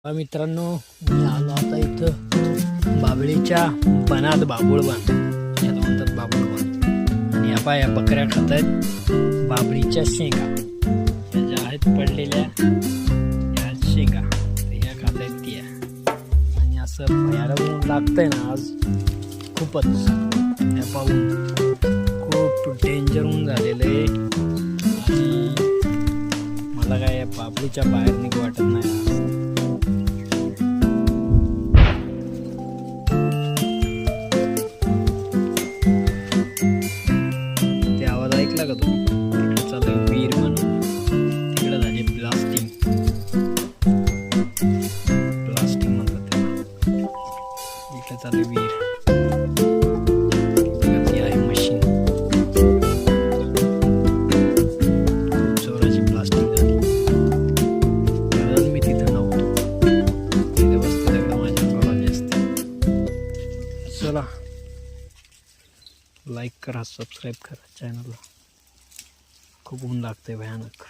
मित्रांनो, मी आलो आता इथं बाबळीच्या बनात बाबुळबन याला म्हणतात बाबुळबन. आणि या बकऱ्या खात आहेत बाबळीच्या शेंगा. या ज्या आहेत पडलेल्या या शेंगा या खात आहेत त्या. आणि असं भयानक ऊन लागतंय ना आज खूपच. या पाहून खूप डेंजर ऊन झालेलं आहे. आणि मला काय या बाबळीच्या बाहेर निघू वाटत नाही. ऐकला का तुम्ही? तिकडे चालू वीर म्हणून. तिकडे झाले ब्लास्टिंग म्हणतात त्याला. इकडे चालू वीर. ती आहे मशीन. खूप जोराची ब्लास्टिंग झाली. म्हणून मी तिथं नव्हतो. तिथे बसतो तेवढं माझ्या जोराची असते. चला, लाईक करा, सबस्क्राईब करा चॅनलला. खूप ऊन लागते भयानक.